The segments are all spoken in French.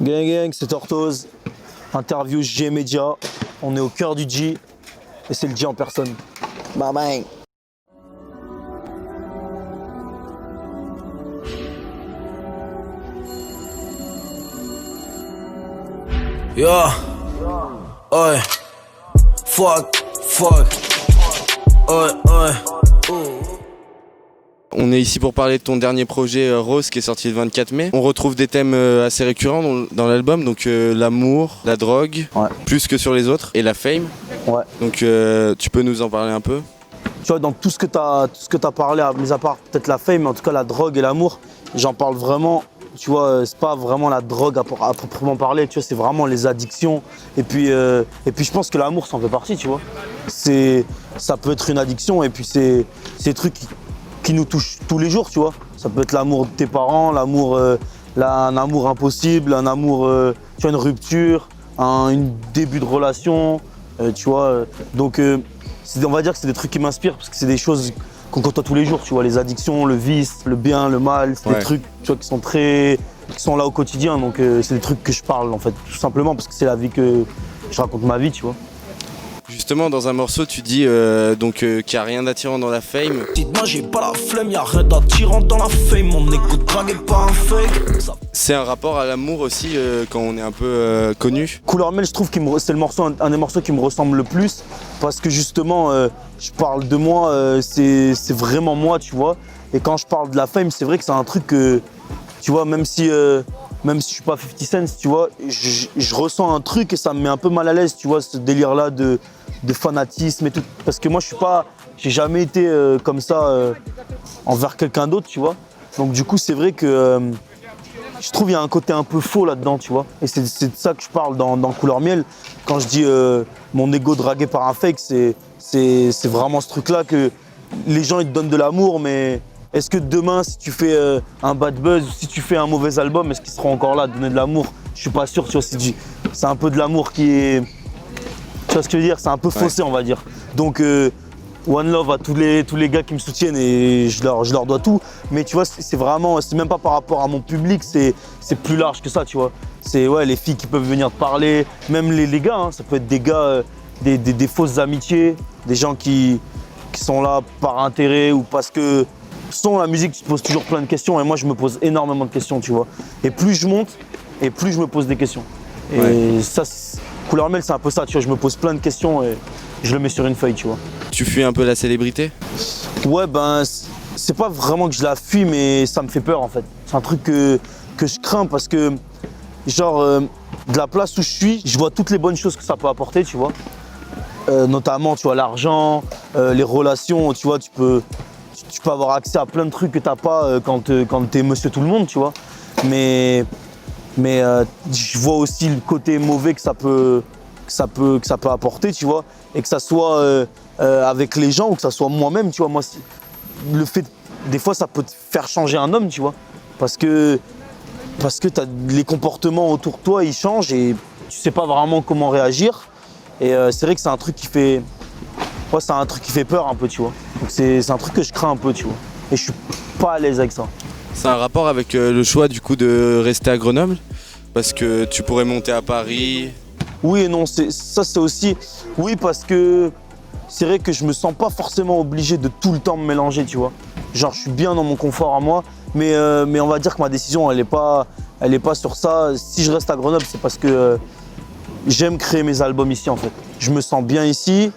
Gang gang, c'est Tortoise. Interview G Media. On est au cœur du G et c'est le G en personne. Bye bye. Yeah. Oi. Fuck. Oi. On est ici pour parler de ton dernier projet Rose qui est sorti le 24 mai. On retrouve des thèmes assez récurrents dans l'album, donc l'amour, la drogue, Ouais. plus que sur les autres, et la fame. Ouais. Donc tu peux nous en parler un peu? Tu vois, dans tout ce que t'as parlé, mis à part peut-être la fame, mais en tout cas la drogue et l'amour, j'en parle vraiment. Tu vois, c'est pas vraiment la drogue à proprement parler, tu vois, c'est vraiment les addictions. Et puis je pense que l'amour, ça en fait partie, tu vois. Ça peut être une addiction et puis c'est des trucs qui nous touchent tous les jours, tu vois. Ça peut être l'amour de tes parents, un amour impossible, un amour, tu vois, une rupture, un début de relation, tu vois. Donc, on va dire que c'est des trucs qui m'inspirent parce que c'est des choses qu'on côtoie tous les jours, tu vois, les addictions, le vice, le bien, le mal, c'est des trucs, tu vois, qui sont là au quotidien, donc c'est des trucs que je parle en fait, tout simplement parce que c'est la vie que je raconte ma vie, tu vois. Justement, dans un morceau, tu dis qu'il n'y a rien d'attirant dans la fame. Dites-moi, j'ai pas la flemme, y'a rien d'attirant dans la fame. Mon écoute drague est pas un fake. C'est un rapport à l'amour aussi quand on est un peu connu. Couleur Miel, je trouve que c'est un des morceaux qui me ressemble le plus parce que justement, je parle de moi, c'est vraiment moi, tu vois. Et quand je parle de la fame, c'est vrai que c'est un truc que, tu vois, même si je suis pas 50 Cent, tu vois, je ressens un truc et ça me met un peu mal à l'aise, tu vois, ce délire-là de fanatisme et tout. Parce que moi, j'ai jamais été comme ça envers quelqu'un d'autre, tu vois. Donc du coup, c'est vrai que je trouve qu'il y a un côté un peu faux là-dedans, tu vois. Et c'est de ça que je parle dans Couleur Miel. Quand je dis mon ego dragué par un fake, c'est vraiment ce truc-là que les gens ils te donnent de l'amour, mais est-ce que demain, si tu fais un bad buzz ou si tu fais un mauvais album, est-ce qu'ils seront encore là à te donner de l'amour? Je suis pas sûr, tu vois. C'est un peu de l'amour qui est... Tu vois ce que je veux dire? C'est un peu faussé, on va dire. Donc, One Love à tous les gars qui me soutiennent et je leur dois tout. Mais tu vois, c'est même pas par rapport à mon public, c'est plus large que ça, tu vois. C'est les filles qui peuvent venir te parler, même les gars, hein, ça peut être des gars, des fausses amitiés, des gens qui sont là par intérêt ou parce que la musique, tu te poses toujours plein de questions et moi je me pose énormément de questions, tu vois. Et plus je monte et plus je me pose des questions. Et ça, Couleur Miel, c'est un peu ça, tu vois, je me pose plein de questions et je le mets sur une feuille, tu vois. Tu fuis un peu la célébrité? Ouais, ben, c'est pas vraiment que je la fuis, mais ça me fait peur en fait. C'est un truc que je crains parce que, genre, de la place où je suis, je vois toutes les bonnes choses que ça peut apporter, tu vois. Notamment, tu vois, l'argent, les relations, tu vois, tu peux avoir accès à plein de trucs que t'as pas quand t'es monsieur tout le monde, tu vois. Mais je vois aussi le côté mauvais que ça peut apporter, tu vois. Et que ça soit avec les gens ou que ça soit moi-même, tu vois. Moi, le fait, des fois, ça peut te faire changer un homme, tu vois. Parce que les comportements autour de toi, ils changent et tu sais pas vraiment comment réagir. Et c'est vrai que c'est un truc qui fait... Ouais, c'est un truc qui fait peur un peu, tu vois. Donc c'est un truc que je crains un peu, tu vois. Et je suis pas à l'aise avec ça. C'est un rapport avec le choix du coup de rester à Grenoble? Parce que tu pourrais monter à Paris. Oui et non, ça c'est aussi... Oui, parce que c'est vrai que je me sens pas forcément obligé de tout le temps me mélanger, tu vois. Genre, je suis bien dans mon confort à moi, mais on va dire que ma décision, elle est pas sur ça. Si je reste à Grenoble, c'est parce que j'aime créer mes albums ici, en fait. Je me sens bien ici.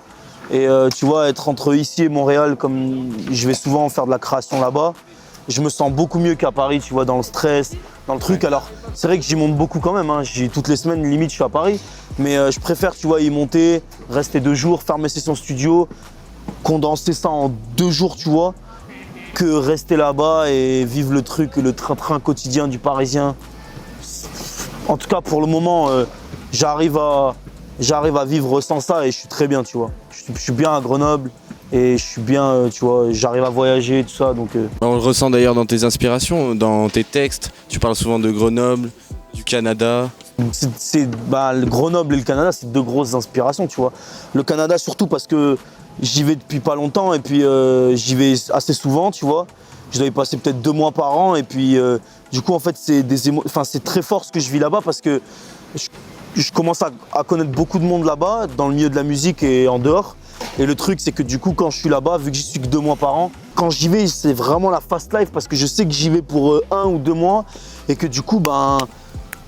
Et tu vois, être entre ici et Montréal, comme je vais souvent faire de la création là-bas, je me sens beaucoup mieux qu'à Paris, tu vois, dans le stress, dans le truc. Alors, c'est vrai que j'y monte beaucoup quand même, hein. Toutes les semaines, limite, je suis à Paris. Mais je préfère, tu vois, y monter, rester 2 jours, faire mes sessions studio, condenser ça en 2 jours, tu vois, que rester là-bas et vivre le truc, le train-train quotidien du Parisien. En tout cas, pour le moment, j'arrive à vivre sans ça et je suis très bien, tu vois. Je suis bien à Grenoble et je suis bien, tu vois, j'arrive à voyager, tout ça, donc... On le ressent d'ailleurs dans tes inspirations, dans tes textes. Tu parles souvent de Grenoble, du Canada. Le Grenoble et le Canada, c'est 2 grosses inspirations, tu vois. Le Canada surtout parce que j'y vais depuis pas longtemps et puis j'y vais assez souvent, tu vois. je dois y passer peut-être 2 mois par an. Et puis, du coup, en fait, c'est très fort ce que je vis là-bas parce que je commence à connaître beaucoup de monde là-bas, dans le milieu de la musique et en dehors. Et le truc, c'est que du coup, quand je suis là-bas, vu que j'y suis que 2 mois par an, quand j'y vais, c'est vraiment la fast life parce que je sais que j'y vais pour 1 ou 2 mois et que du coup,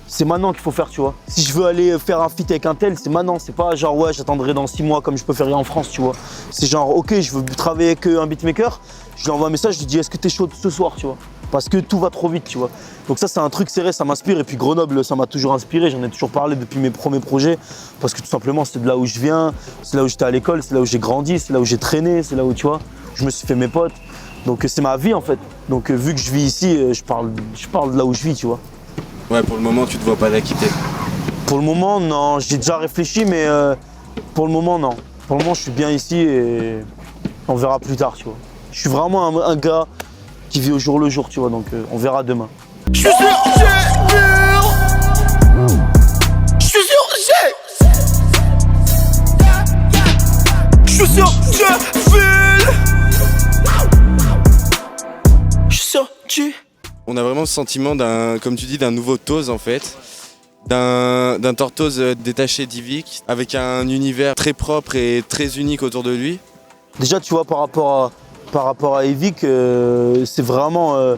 c'est maintenant qu'il faut faire, tu vois. Si je veux aller faire un feat avec un tel, c'est maintenant. C'est pas genre, ouais, j'attendrai dans 6 mois comme je peux faire en France, tu vois. C'est genre, ok, je veux travailler avec un beatmaker, je lui envoie un message, je lui dis, est-ce que t'es chaud ce soir, tu vois. Parce que tout va trop vite, tu vois. Donc ça, c'est un truc serré, ça m'inspire. Et puis Grenoble, ça m'a toujours inspiré. J'en ai toujours parlé depuis mes premiers projets. Parce que tout simplement, c'est de là où je viens, c'est là où j'étais à l'école, c'est là où j'ai grandi, c'est là où j'ai traîné, c'est là où, tu vois, je me suis fait mes potes. Donc c'est ma vie, en fait. Donc vu que je vis ici, je parle de là où je vis, tu vois. Ouais, pour le moment, tu te vois pas la quitter. Pour le moment, non. J'ai déjà réfléchi, mais pour le moment, non. Pour le moment, je suis bien ici et on verra plus tard, tu vois. Je suis vraiment un gars qui vit au jour le jour, tu vois, donc on verra demain. Je suis sûr, j'ai vu. Je suis sûr, j'ai. Je suis sûr, j'ai vu. Je suis sûr, tu. On a vraiment ce sentiment comme tu dis, d'un nouveau Toz en fait. D'un Tortoise détaché d'Yvick, avec un univers très propre et très unique autour de lui. Déjà, tu vois, par rapport à Yvick, c'est vraiment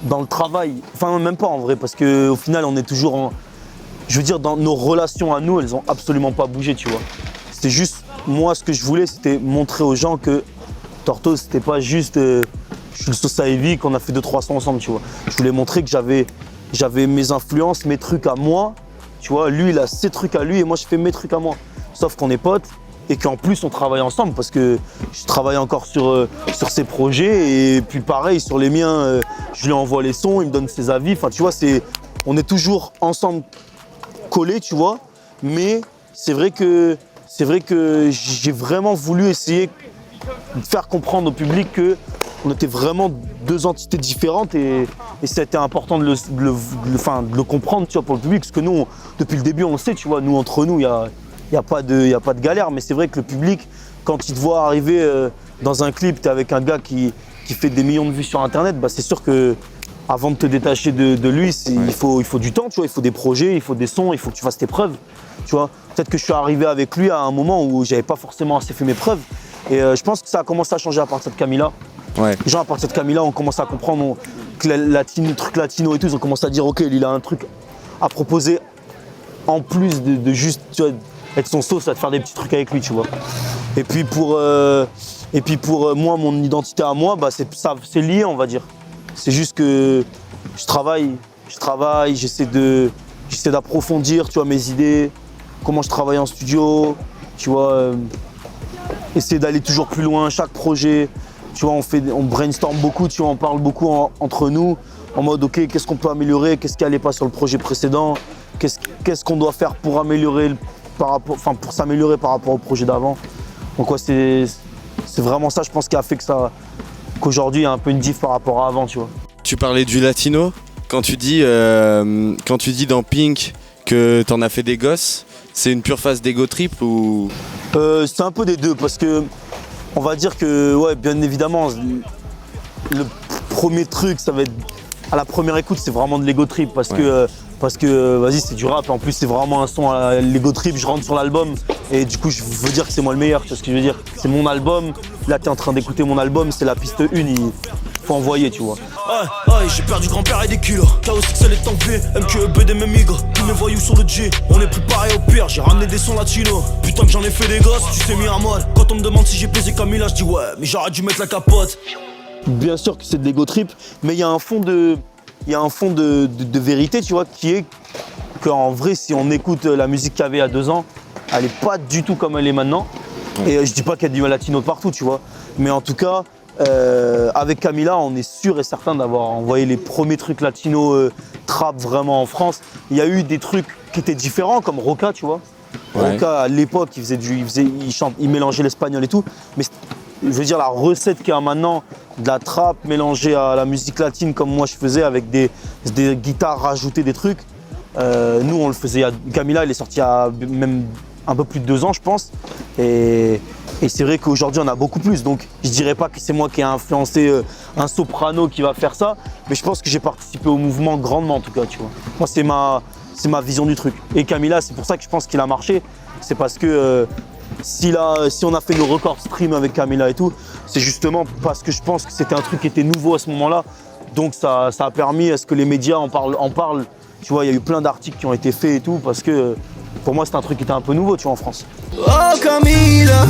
dans le travail. Enfin, même pas en vrai, parce qu'au final, on est toujours je veux dire, dans nos relations à nous, elles ont absolument pas bougé, tu vois. C'était juste, moi, ce que je voulais, c'était montrer aux gens que Tortoise, c'était pas juste je suis le sauce à Yvick, on a fait 2-3 sons ensemble, tu vois. Je voulais montrer que j'avais mes influences, mes trucs à moi, tu vois. Lui, il a ses trucs à lui et moi, je fais mes trucs à moi. Sauf qu'on est potes et qu'en plus, on travaille ensemble parce que je travaille encore sur ses projets et puis pareil, sur les miens, je lui envoie les sons, il me donne ses avis. Enfin, tu vois, on est toujours ensemble collés, tu vois. Mais c'est vrai que j'ai vraiment voulu essayer de faire comprendre au public qu'on était vraiment 2 entités différentes et ça a été important de le comprendre, tu vois, pour le public. Parce que nous, depuis le début, on le sait, tu vois, nous, entre nous, il n'y a pas de galère. Mais c'est vrai que le public, quand il te voit arriver dans un clip, tu es avec un gars qui fait des millions de vues sur Internet, c'est sûr que avant de te détacher de lui, il faut du temps, tu vois, il faut des projets, il faut des sons, il faut que tu fasses tes preuves, tu vois. Peut-être que je suis arrivé avec lui à un moment où j'avais pas forcément assez fait mes preuves. Et je pense que ça a commencé à changer à partir de Camila. Ouais. Les gens à partir de Camila, on commence à comprendre que le truc latino et tout, ils ont commencé à dire ok, il a un truc à proposer en plus de juste, tu vois, être son sauce, à te faire des petits trucs avec lui, tu vois. Et puis pour moi, mon identité à moi, c'est lié, on va dire. C'est juste que je travaille, j'essaie d'approfondir, tu vois, mes idées, comment je travaille en studio, tu vois, essayer d'aller toujours plus loin, chaque projet, tu vois, on brainstorm beaucoup, tu vois, on parle beaucoup entre nous, en mode ok, qu'est-ce qu'on peut améliorer, qu'est-ce qui allait pas sur le projet précédent, qu'est-ce qu'on doit faire pour pour s'améliorer par rapport au projet d'avant. Donc ouais, c'est vraiment ça, je pense, qui a fait qu'aujourd'hui il y a un peu une diff par rapport à avant, tu vois. Tu parlais du latino, quand tu dis dans Pink que t'en as fait des gosses, c'est une pure phase d'ego trip ou... C'est un peu des deux parce que on va dire que ouais, bien évidemment le premier truc, ça va être à la première écoute, c'est vraiment de l'ego trip parce que vas-y, c'est du rap, en plus c'est vraiment un son à l'ego trip, je rentre sur l'album et du coup je veux dire que c'est moi le meilleur, tu vois ce que je veux dire. C'est mon album, là t'es en train d'écouter mon album, c'est la piste 1, il faut envoyer, tu vois. J'ai perdu grand-père et des kilos. Chaos XL est en V, MQEB des mêmes migas. Tous mes voyous sur le G, on est préparé au pire. J'ai ramené des sons latinos. Putain que j'en ai fait des gosses, tu sais mis à mode. Quand on me demande si j'ai baisé Camila, je dis ouais, mais j'aurais dû mettre la capote. Bien sûr que c'est de l'ego trip, mais il y a un fond de vérité, tu vois, qui est qu'en vrai, si on écoute la musique qu'il y avait il y a 2 ans, elle est pas du tout comme elle est maintenant. Et je dis pas qu'il y a du latino partout, tu vois, mais en tout cas, avec Camila, on est sûr et certain d'avoir envoyé les premiers trucs latino trap vraiment en France. Il y a eu des trucs qui étaient différents, comme Roca, tu vois. Ouais. Roca, à l'époque, il mélangeait l'espagnol et tout. Mais je veux dire, la recette qu'il y a maintenant, de la trap mélangée à la musique latine, comme moi je faisais, avec des guitares rajoutées, des trucs. Nous, on le faisait. Camila, il est sorti un peu plus de 2 ans, je pense. Et c'est vrai qu'aujourd'hui, on a beaucoup plus. Donc, je dirais pas que c'est moi qui ai influencé un soprano qui va faire ça, mais je pense que j'ai participé au mouvement grandement, en tout cas, tu vois. Moi, c'est ma vision du truc. Et Camila, c'est pour ça que je pense qu'il a marché. C'est parce que si on a fait nos records stream avec Camila et tout, c'est justement parce que je pense que c'était un truc qui était nouveau à ce moment-là. Donc, ça a permis à ce que les médias en parlent. Tu vois, il y a eu plein d'articles qui ont été faits et tout, parce que pour moi, c'était un truc qui était un peu nouveau, tu vois, en France. Oh Camila,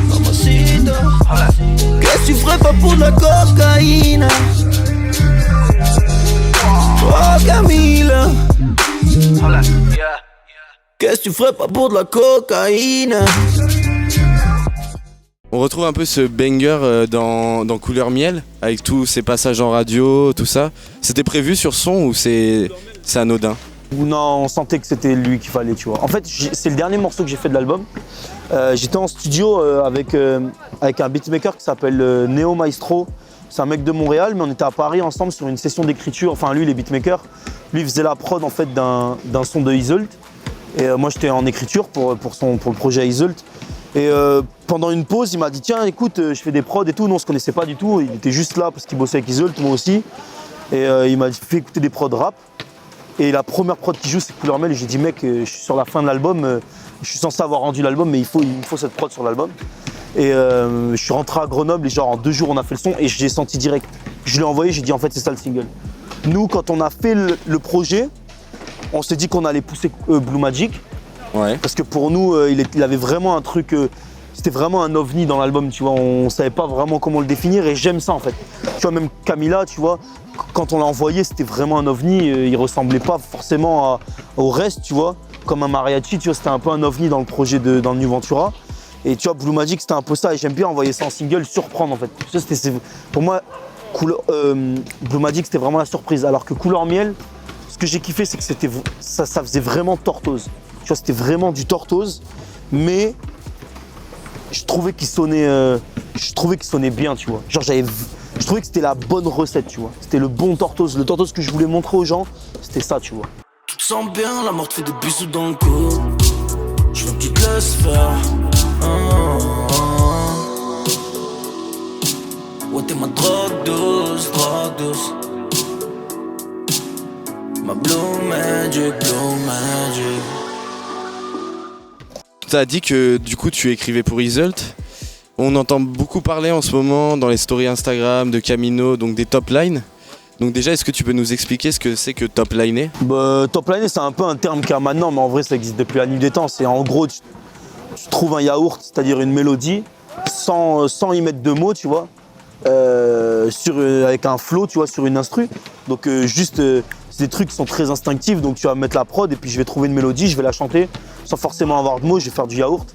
mamacita, qu'est-ce que tu ferais pas pour de la cocaïne? Oh Camila, qu'est-ce que tu ferais pas pour de la cocaïne? On retrouve un peu ce banger dans Couleur Miel, avec tous ces passages en radio, tout ça. C'était prévu sur son ou c'est anodin? Non, on sentait que c'était lui qu'il fallait, tu vois. En fait, c'est le dernier morceau que j'ai fait de l'album. J'étais en studio avec un beatmaker qui s'appelle Neo Maestro. C'est un mec de Montréal, mais on était à Paris ensemble sur une session d'écriture. Enfin, lui, il est beatmaker. Lui, il faisait la prod en fait d'un son de Isolt. Et moi, j'étais en écriture pour le projet Isolt. Et pendant une pause, il m'a dit tiens, écoute, je fais des prods et tout. Nous, on se connaissait pas du tout. Il était juste là parce qu'il bossait avec Isolt, moi aussi. Et il m'a fait écouter des prods rap. Et la première prod qui joue, c'est Couleur Miel. Et j'ai dit mec, je suis sur la fin de l'album. Je suis censé avoir rendu l'album, mais il me faut cette prod sur l'album. Et je suis rentré à Grenoble et genre en 2 jours, on a fait le son et j'ai senti direct. Je l'ai envoyé, j'ai dit en fait c'est ça le single. Nous, quand on a fait le projet, on s'est dit qu'on allait pousser Blue Magic. Ouais. Parce que pour nous, il avait vraiment un truc, c'était vraiment un ovni dans l'album, tu vois. On savait pas vraiment comment le définir et j'aime ça en fait. Tu vois, même Camila, tu vois, quand on l'a envoyé, c'était vraiment un ovni. Il ressemblait pas forcément au reste, tu vois. Comme un mariachi, tu vois, c'était un peu un ovni dans le projet dans le New Ventura. Et tu vois, Blue Magic, c'était un peu ça. Et j'aime bien envoyer ça en single, surprendre en fait. Tu vois, pour moi, Blue Magic, c'était vraiment la surprise. Alors que Couleur Miel, ce que j'ai kiffé, c'est que ça faisait vraiment Tortoise. Tu vois, c'était vraiment du Tortoise, mais je trouvais qu'il sonnait bien, tu vois. Genre, je trouvais que c'était la bonne recette, tu vois. C'était le bon Tortoise, le Tortoise que je voulais montrer aux gens, c'était ça, tu vois. Tu te sens bien, la mort te fait des bisous dans le cou. Je veux que tu te laisses faire. Ouais, t'es ma drogue douce, drogue douce. Ma blue magic, blue magic. Tu as dit que du coup tu écrivais pour Isolt. On entend beaucoup parler en ce moment dans les stories Instagram de Camino, donc des top lines. Donc déjà, est-ce que tu peux nous expliquer ce que c'est que top liner? Top liner, c'est un peu un terme qu'il y a maintenant, mais en vrai ça existe depuis la nuit des temps. C'est en gros, tu trouves un yaourt, c'est-à-dire une mélodie, sans y mettre de mots, tu vois, avec un flow, tu vois, sur une instru. Donc c'est des trucs qui sont très instinctifs, donc tu vas mettre la prod et puis je vais trouver une mélodie, je vais la chanter sans forcément avoir de mots, je vais faire du yaourt.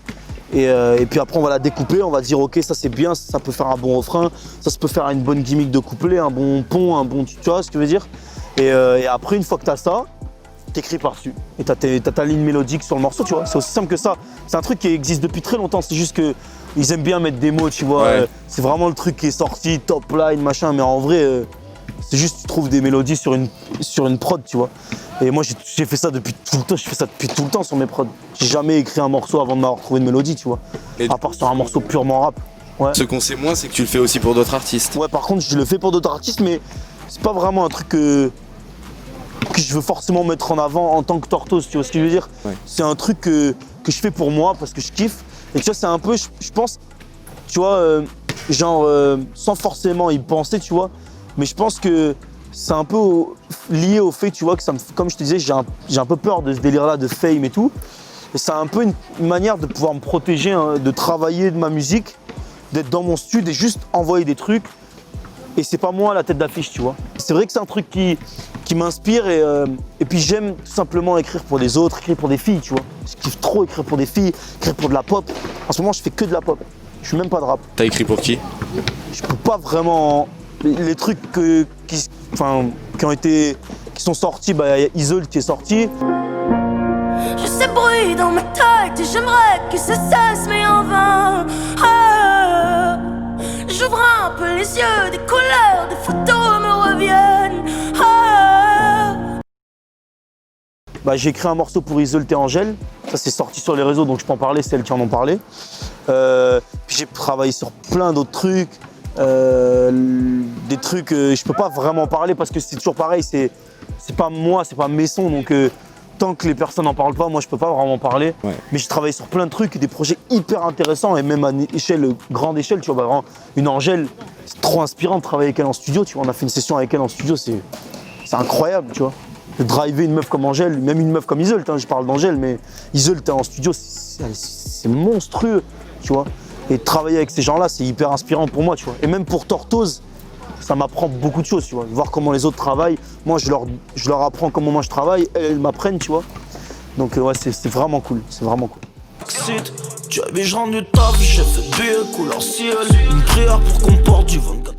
Et puis après on va la découper, on va dire ok ça c'est bien, ça peut faire un bon refrain, ça peut faire une bonne gimmick de couplet, un bon pont, tu vois ce que je veux dire. Et après une fois que tu as ça, t'écris par-dessus. Et t'as ta ligne mélodique sur le morceau, tu vois. C'est aussi simple que ça. C'est un truc qui existe depuis très longtemps, c'est juste qu'ils aiment bien mettre des mots, tu vois. Ouais. C'est vraiment le truc qui est sorti, top line, machin, mais en vrai, c'est juste tu trouves des mélodies sur une prod, tu vois. Et moi j'ai fait ça depuis tout le temps, je fais ça depuis tout le temps sur mes prods. J'ai jamais écrit un morceau avant de m'avoir trouvé une mélodie, tu vois. Et à part sur un morceau purement rap. Ouais. Ce qu'on sait moins, c'est que tu le fais aussi pour d'autres artistes. Ouais, par contre, je le fais pour d'autres artistes, mais c'est pas vraiment un truc que je veux forcément mettre en avant en tant que Tortoise, tu vois ce que je veux dire. Ouais. C'est un truc que je fais pour moi parce que je kiffe. Et tu vois, c'est un peu, je pense, tu vois, sans forcément y penser, tu vois, mais je pense que c'est un peu lié au fait, tu vois, que comme je te disais, j'ai un peu peur de ce délire-là de fame et tout. Et c'est un peu une manière de pouvoir me protéger, hein, de travailler de ma musique, d'être dans mon studio et juste envoyer des trucs. Et c'est pas moi la tête d'affiche, tu vois. C'est vrai que c'est un truc qui m'inspire et puis j'aime tout simplement écrire pour les autres, écrire pour des filles, tu vois. Je kiffe trop écrire pour des filles, écrire pour de la pop. En ce moment, je fais que de la pop. Je suis même pas de rap. T'as écrit pour qui? Je peux pas vraiment... Les trucs qui sont sortis, bah y a Isolt qui est sorti. J'ai ces bruits dans ma tête et j'aimerais que ça cesse mais en vain. Ah, j'ouvre un peu les yeux, des couleurs, des photos me reviennent. Ah. Bah, j'ai écrit un morceau pour Iseult et Angèle. Ça, c'est sorti sur les réseaux, donc je peux en parler, c'est elles qui en ont parlé. Puis j'ai travaillé sur plein d'autres trucs. Des trucs, je peux pas vraiment parler parce que c'est toujours pareil, c'est pas moi, c'est pas mes sons, donc tant que les personnes n'en parlent pas, moi je peux pas vraiment parler. Ouais. Mais j'ai travaillé sur plein de trucs, des projets hyper intéressants et même à une échelle, grande échelle, tu vois, vraiment, une Angèle, c'est trop inspirant de travailler avec elle en studio, tu vois, on a fait une session avec elle en studio, c'est incroyable, tu vois. De driver une meuf comme Angèle, même une meuf comme Iseult, hein, je parle d'Angèle, mais Iseult en studio, c'est monstrueux, tu vois. Et de travailler avec ces gens-là, c'est hyper inspirant pour moi, tu vois. Et même pour Tortoise, ça m'apprend beaucoup de choses, tu vois. Voir comment les autres travaillent. Moi, je leur apprends comment moi je travaille, elles m'apprennent, tu vois. Donc ouais, c'est vraiment cool, c'est vraiment cool. Tu avais, je rentre du taf, j'ai fait billet couleur ciel. Une prière pour qu'on porte du 24.